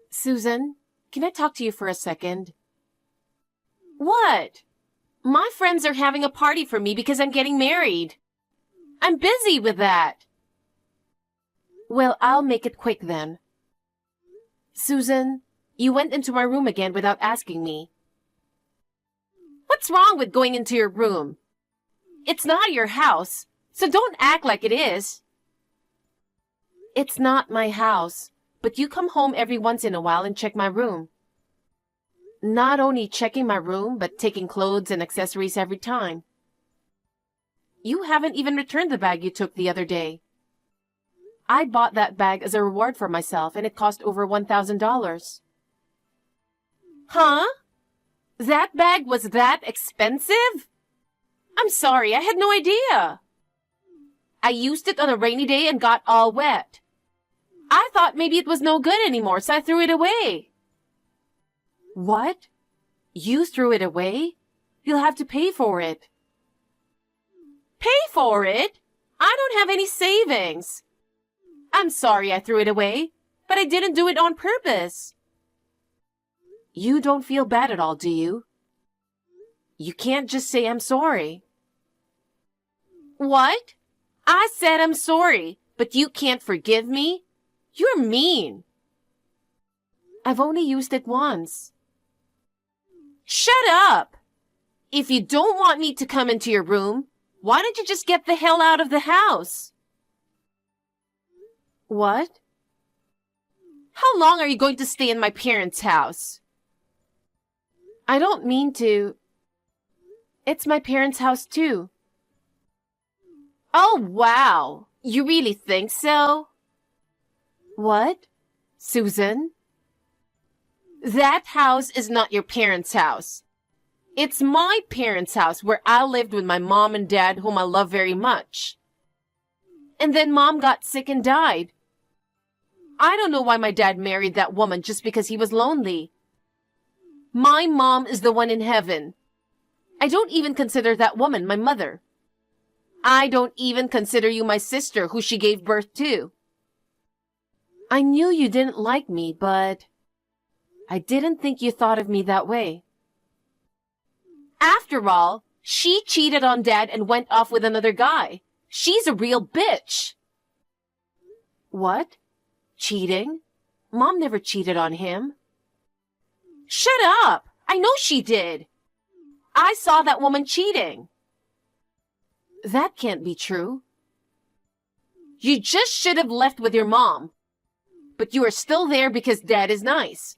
Susan, can I talk to you for a second? What? My friends are having a party for me because I'm getting married. I'm busy with that. Well, I'll make it quick then. Susan, you went into my room again without asking me. What's wrong with going into your room? It's not your house, so don't act like it is. It's not my house, but you come home every once in a while and check my room. Not only checking my room, but taking clothes and accessories every time. You haven't even returned the bag you took the other day. I bought that bag as a reward for myself, and it cost over $1,000. Huh? That bag was that expensive? I'm sorry, I had no idea. I used it on a rainy day and got all wet. I thought maybe it was no good anymore, so I threw it away. What? You threw it away? You'll have to pay for it. Pay for it? I don't have any savings. I'm sorry I threw it away, but I didn't do it on purpose. You don't feel bad at all, do you? You can't just say I'm sorry. What? I said I'm sorry, but you can't forgive me? You're mean. I've only used it once. Shut up! If you don't want me to come into your room, why don't you just get the hell out of the house? What? How long are you going to stay in my parents' house? I don't mean to. It's my parents' house too. Oh, wow. You really think so? What? Susan? That house is not your parents' house. It's my parents' house where I lived with my mom and dad, whom I love very much. And then Mom got sick and died. I don't know why my dad married that woman just because he was lonely. My mom is the one in heaven. I don't even consider that woman my mother. I don't even consider you my sister who she gave birth to. I knew you didn't like me, but I didn't think you thought of me that way. After all, she cheated on Dad and went off with another guy. She's a real bitch. What? Cheating? Mom never cheated on him. Shut up! I know she did. I saw that woman cheating. That can't be true. You just should have left with your mom. But you are still there because Dad is nice.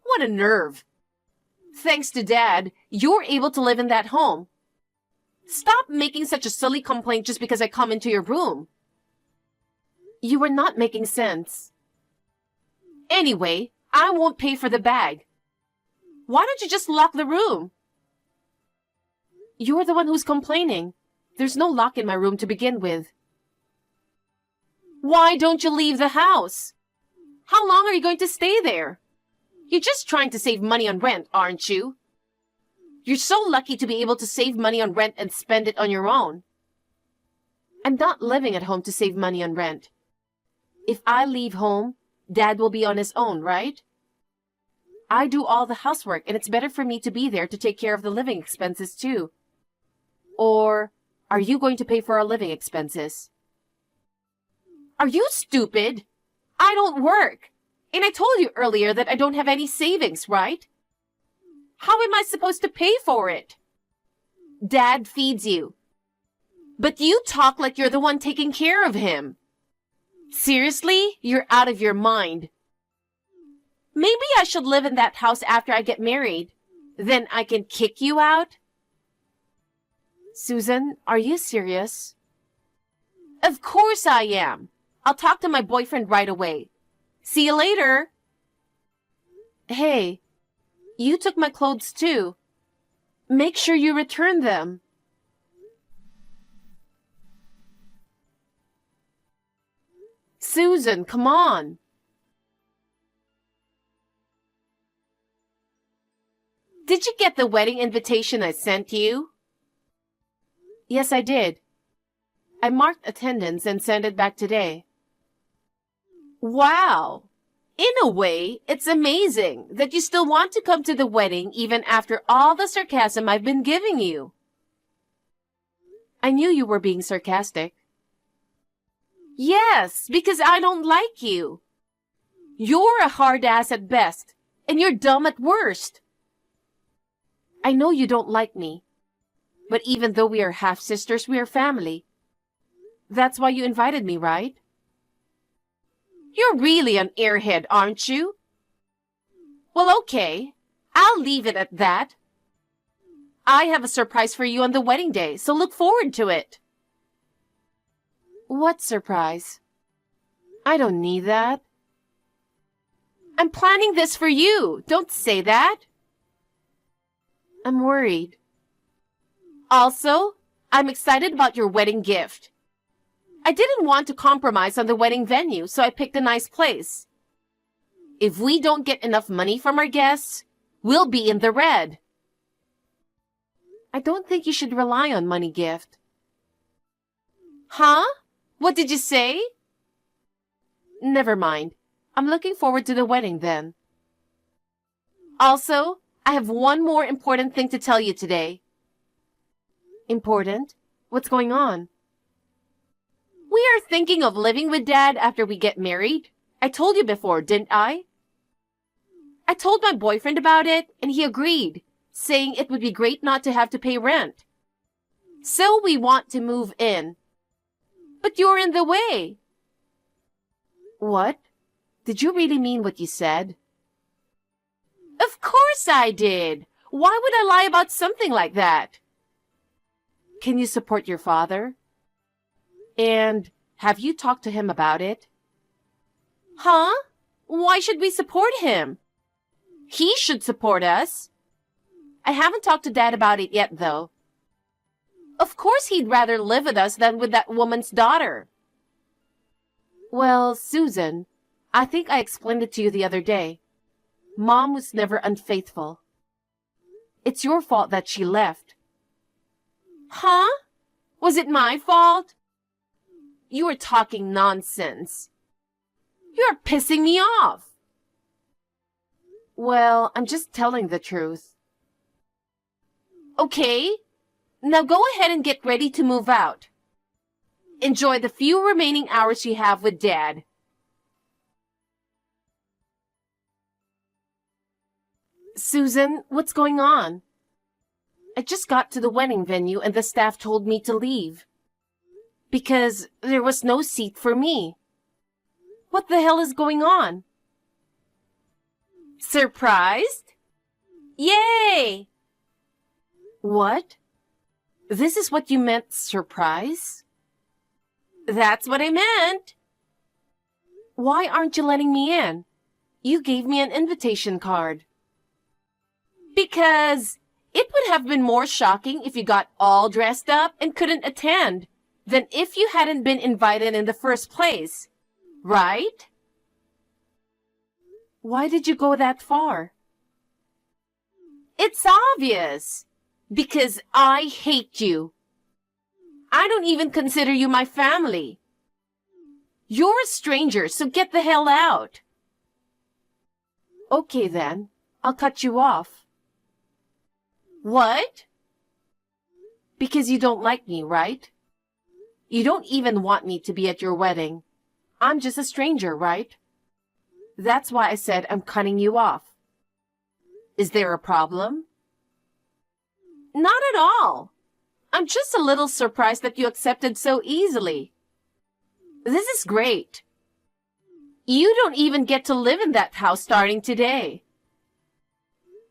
What a nerve. Thanks to Dad, you're able to live in that home. Stop making such a silly complaint just because I come into your room. You are not making sense. Anyway, I won't pay for the bag. Why don't you just lock the room? You're the one who's complaining. There's no lock in my room to begin with. Why don't you leave the house? How long are you going to stay there? You're just trying to save money on rent, aren't you? You're so lucky to be able to save money on rent and spend it on your own. I'm not living at home to save money on rent. If I leave home, Dad will be on his own, right? I do all the housework, and it's better for me to be there to take care of the living expenses too. Or are you going to pay for our living expenses? Are you stupid? I don't work. And I told you earlier that I don't have any savings, right? How am I supposed to pay for it? Dad feeds you. But you talk like you're the one taking care of him. Seriously? You're out of your mind. Maybe I should live in that house after I get married. Then I can kick you out? Susan, are you serious? Of course I am. I'll talk to my boyfriend right away. See you later. Hey, you took my clothes too. Make sure you return them. Susan, come on. Did you get the wedding invitation I sent you? Yes, I did. I marked attendance and sent it back today. Wow! In a way, it's amazing that you still want to come to the wedding even after all the sarcasm I've been giving you. I knew you were being sarcastic. Yes, because I don't like you. You're a hard ass at best, and you're dumb at worst. I know you don't like me, but even though we are half-sisters, we are family. That's why you invited me, right? You're really an airhead, aren't you? Well, okay. I'll leave it at that. I have a surprise for you on the wedding day, so look forward to it. What surprise? I don't need that. I'm planning this for you. Don't say that. I'm worried. Also, I'm excited about your wedding gift. I didn't want to compromise on the wedding venue, so I picked a nice place. If we don't get enough money from our guests, we'll be in the red. I don't think you should rely on money gift. Huh? What did you say? Never mind. I'm looking forward to the wedding then. Also, I have one more important thing to tell you today. Important? What's going on? We are thinking of living with Dad after we get married. I told you before, didn't I? I told my boyfriend about it, and he agreed, saying it would be great not to have to pay rent. So we want to move in. But you're in the way. What? Did you really mean what you said? Of course I did. Why would I lie about something like that? Can you support your father? And have you talked to him about it? Huh? Why should we support him? He should support us. I haven't talked to Dad about it yet, though. Of course he'd rather live with us than with that woman's daughter. Well, Susan, I think I explained it to you the other day. Mom was never unfaithful. It's your fault that she left. Huh? Was it my fault? You are talking nonsense. You're pissing me off. Well, I'm just telling the truth. Okay, now go ahead and get ready to move out. Enjoy the few remaining hours you have with Dad. Susan, what's going on? I just got to the wedding venue and the staff told me to leave. Because there was no seat for me. What the hell is going on? Surprised? Yay! What? This is what you meant, surprise? That's what I meant. Why aren't you letting me in? You gave me an invitation card. Because it would have been more shocking if you got all dressed up and couldn't attend than if you hadn't been invited in the first place, right? Why did you go that far? It's obvious. Because I hate you. I don't even consider you my family. You're a stranger, so get the hell out. Okay then, I'll cut you off. What? Because you don't like me, right? You don't even want me to be at your wedding. I'm just a stranger, right? That's why I said I'm cutting you off. Is there a problem? Not at all. I'm just a little surprised that you accepted so easily. This is great. You don't even get to live in that house starting today.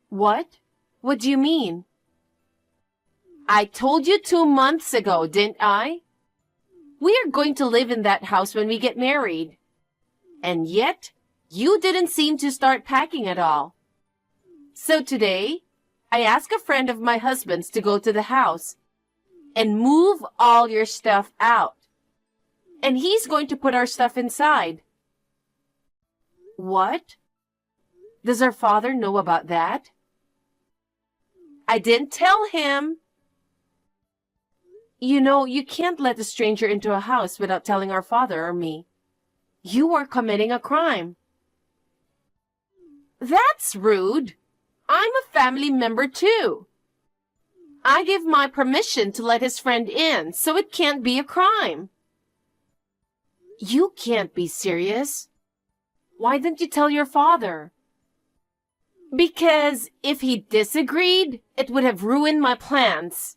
What? What do you mean? I told you 2 months ago, didn't I? We are going to live in that house when we get married. And yet, you didn't seem to start packing at all. So today, I asked a friend of my husband's to go to the house and move all your stuff out. And he's going to put our stuff inside. What? Does our father know about that? I didn't tell him. You know, you can't let a stranger into a house without telling our father or me. You are committing a crime. That's rude. I'm a family member too. I give my permission to let his friend in, so it can't be a crime. You can't be serious. Why didn't you tell your father? Because if he disagreed, it would have ruined my plans.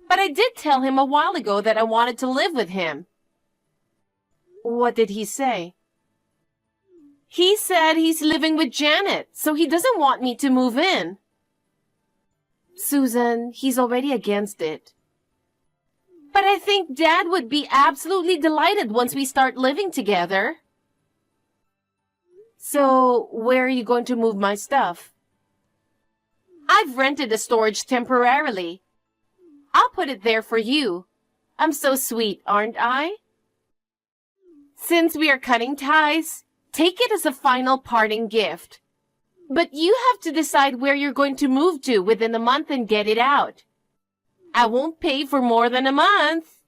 But I did tell him a while ago that I wanted to live with him. What did he say? He said he's living with Janet, so he doesn't want me to move in. Susan, he's already against it. But I think Dad would be absolutely delighted once we start living together. So, where are you going to move my stuff? I've rented a storage temporarily. I'll put it there for you. I'm so sweet, aren't I? Since we are cutting ties, take it as a final parting gift. But you have to decide where you're going to move to within a month and get it out. I won't pay for more than a month.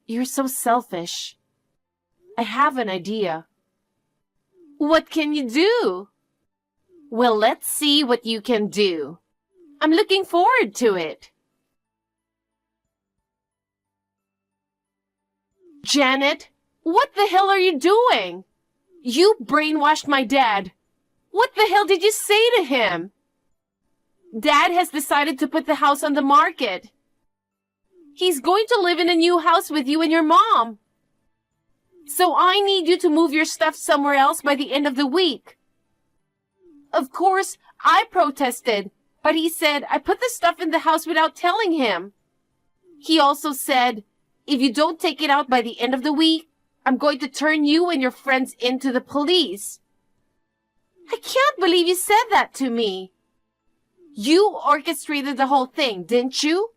You're so selfish. I have an idea. What can you do? Well, let's see what you can do. I'm looking forward to it. Janet, what the hell are you doing? You brainwashed my dad. What the hell did you say to him? Dad has decided to put the house on the market. He's going to live in a new house with you and your mom. So I need you to move your stuff somewhere else by the end of the week. Of course, I protested, but he said I put the stuff in the house without telling him. He also said, if you don't take it out by the end of the week, I'm going to turn you and your friends into the police. I can't believe you said that to me. You orchestrated the whole thing, didn't you?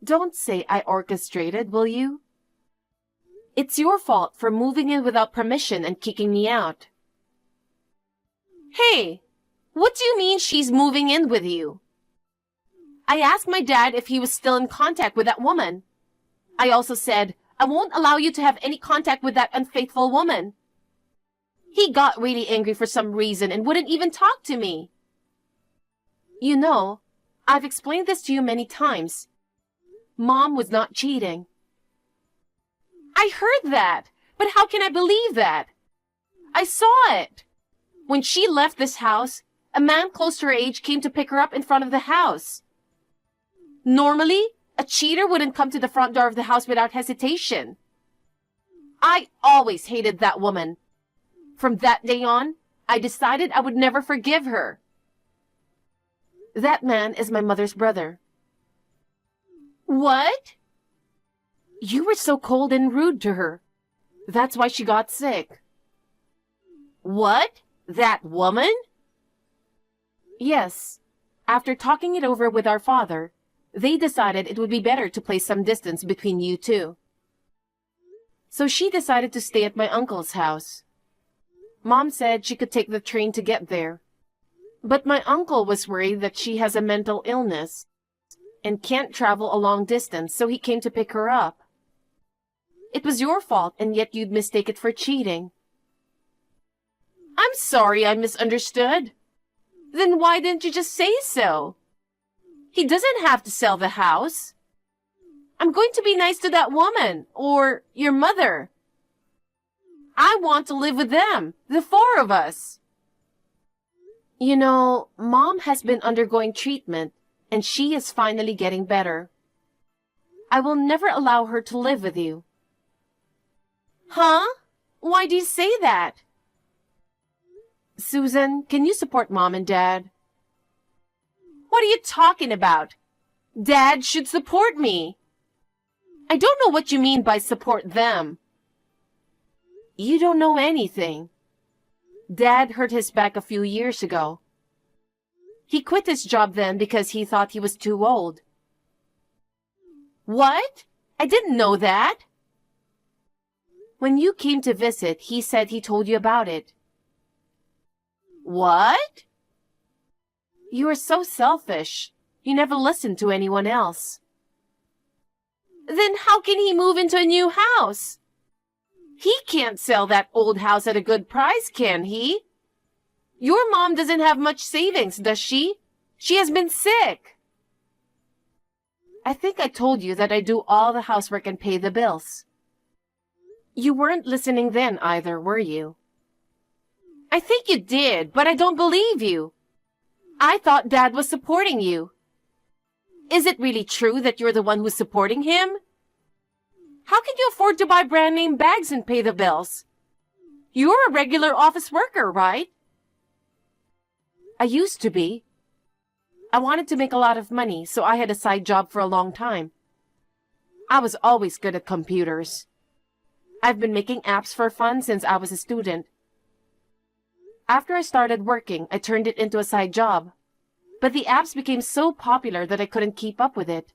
Don't say I orchestrated, will you? It's your fault for moving in without permission and kicking me out. Hey, what do you mean she's moving in with you? I asked my dad if he was still in contact with that woman. I also said, I won't allow you to have any contact with that unfaithful woman. He got really angry for some reason and wouldn't even talk to me. You know, I've explained this to you many times. Mom was not cheating. I heard that, but how can I believe that? I saw it. When she left this house, a man close to her age came to pick her up in front of the house. Normally, a cheater wouldn't come to the front door of the house without hesitation. I always hated that woman. From that day on, I decided I would never forgive her. That man is my mother's brother. What? You were so cold and rude to her. That's why she got sick. What? That woman? Yes. After talking it over with our father, they decided it would be better to place some distance between you two. So she decided to stay at my uncle's house. Mom said she could take the train to get there. But my uncle was worried that she has a mental illness and can't travel a long distance, so he came to pick her up. It was your fault, and yet you'd mistake it for cheating. I'm sorry I misunderstood. Then why didn't you just say so? He doesn't have to sell the house. I'm going to be nice to that woman, or your mother. I want to live with them, the four of us. You know, Mom has been undergoing treatment, and she is finally getting better. I will never allow her to live with you. Huh? Why do you say that? Susan, can you support Mom and Dad? What are you talking about? Dad should support me. I don't know what you mean by support them. You don't know anything. Dad hurt his back a few years ago. He quit his job then because he thought he was too old. What? I didn't know that. When you came to visit, he said he told you about it. What? You are so selfish. You never listened to anyone else. Then how can he move into a new house? He can't sell that old house at a good price, can he? Your mom doesn't have much savings, does she? She has been sick. I think I told you that I do all the housework and pay the bills. You weren't listening then either, were you? I think you did, but I don't believe you. I thought Dad was supporting you. Is it really true that you're the one who's supporting him? How can you afford to buy brand name bags and pay the bills? You're a regular office worker, right? I used to be. I wanted to make a lot of money, so I had a side job for a long time. I was always good at computers. I've been making apps for fun since I was a student. After I started working, I turned it into a side job. But the apps became so popular that I couldn't keep up with it.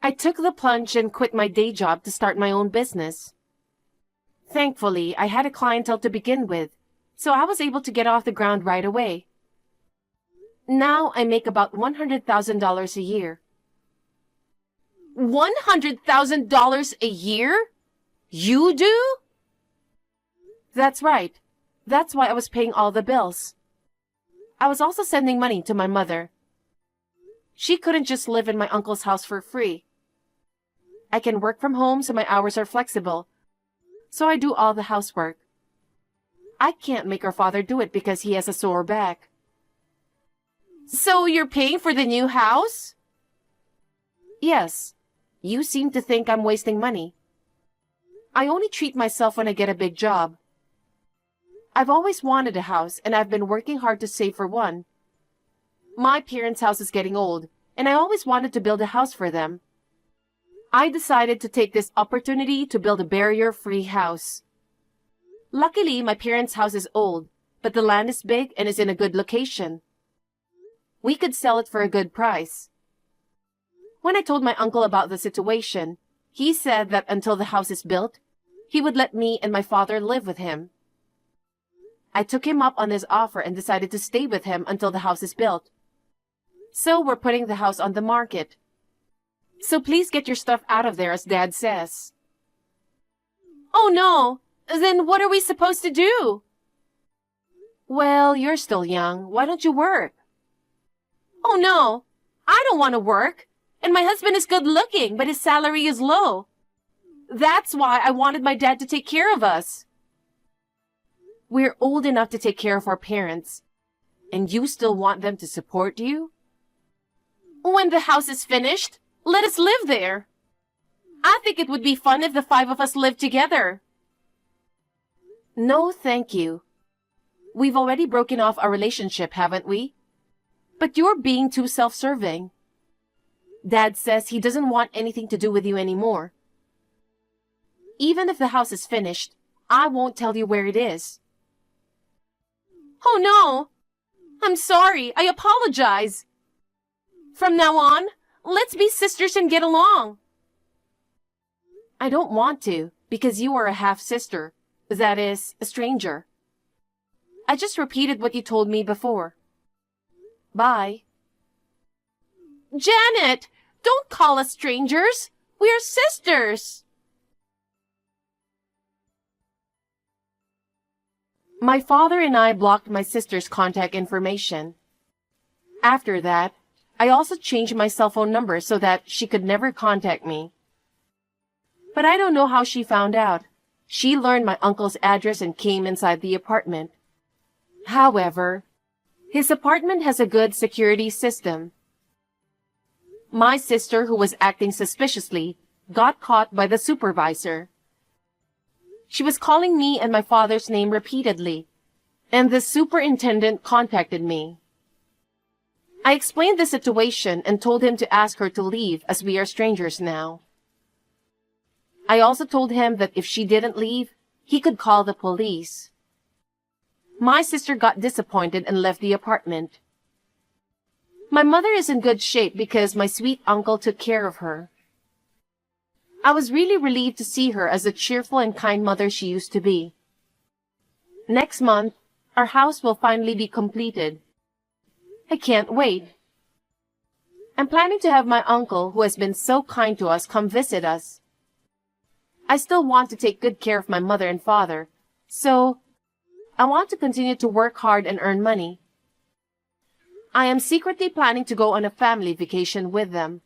I took the plunge and quit my day job to start my own business. Thankfully, I had a clientele to begin with, so I was able to get off the ground right away. Now I make about $100,000 a year. $100,000 a year? You do? That's right. That's why I was paying all the bills. I was also sending money to my mother. She couldn't just live in my uncle's house for free. I can work from home so my hours are flexible, so I do all the housework. I can't make our father do it because he has a sore back. So you're paying for the new house? Yes. You seem to think I'm wasting money. I only treat myself when I get a big job. I've always wanted a house, and I've been working hard to save for one. My parents' house is getting old, and I always wanted to build a house for them. I decided to take this opportunity to build a barrier-free house. Luckily, my parents' house is old, but the land is big and is in a good location. We could sell it for a good price. When I told my uncle about the situation, he said that until the house is built, he would let me and my father live with him. I took him up on his offer and decided to stay with him until the house is built. So we're putting the house on the market. So please get your stuff out of there, as Dad says. Oh no! Then what are we supposed to do? Well, you're still young. Why don't you work? Oh no! I don't want to work. And my husband is good looking, but his salary is low. That's why I wanted my dad to take care of us. We're old enough to take care of our parents, and you still want them to support you? When the house is finished, let us live there. I think it would be fun if the 5 of us lived together. No, thank you. We've already broken off our relationship, haven't we? But you're being too self-serving. Dad says he doesn't want anything to do with you anymore. Even if the house is finished, I won't tell you where it is. Oh no! I'm sorry. I apologize. From now on, let's be sisters and get along. I don't want to, because you are a half-sister. That is, a stranger. I just repeated what you told me before. Bye. Janet! Don't call us strangers! We're sisters! My father and I blocked my sister's contact information. After that, I also changed my cell phone number so that she could never contact me. But I don't know how she found out. She learned my uncle's address and came inside the apartment. However, his apartment has a good security system. My sister, who was acting suspiciously, got caught by the supervisor. She was calling me and my father's name repeatedly, and the superintendent contacted me. I explained the situation and told him to ask her to leave as we are strangers now. I also told him that if she didn't leave, he could call the police. My sister got disappointed and left the apartment. My mother is in good shape because my sweet uncle took care of her. I was really relieved to see her as the cheerful and kind mother she used to be. Next month, our house will finally be completed. I can't wait. I'm planning to have my uncle, who has been so kind to us, come visit us. I still want to take good care of my mother and father. So, I want to continue to work hard and earn money. I am secretly planning to go on a family vacation with them.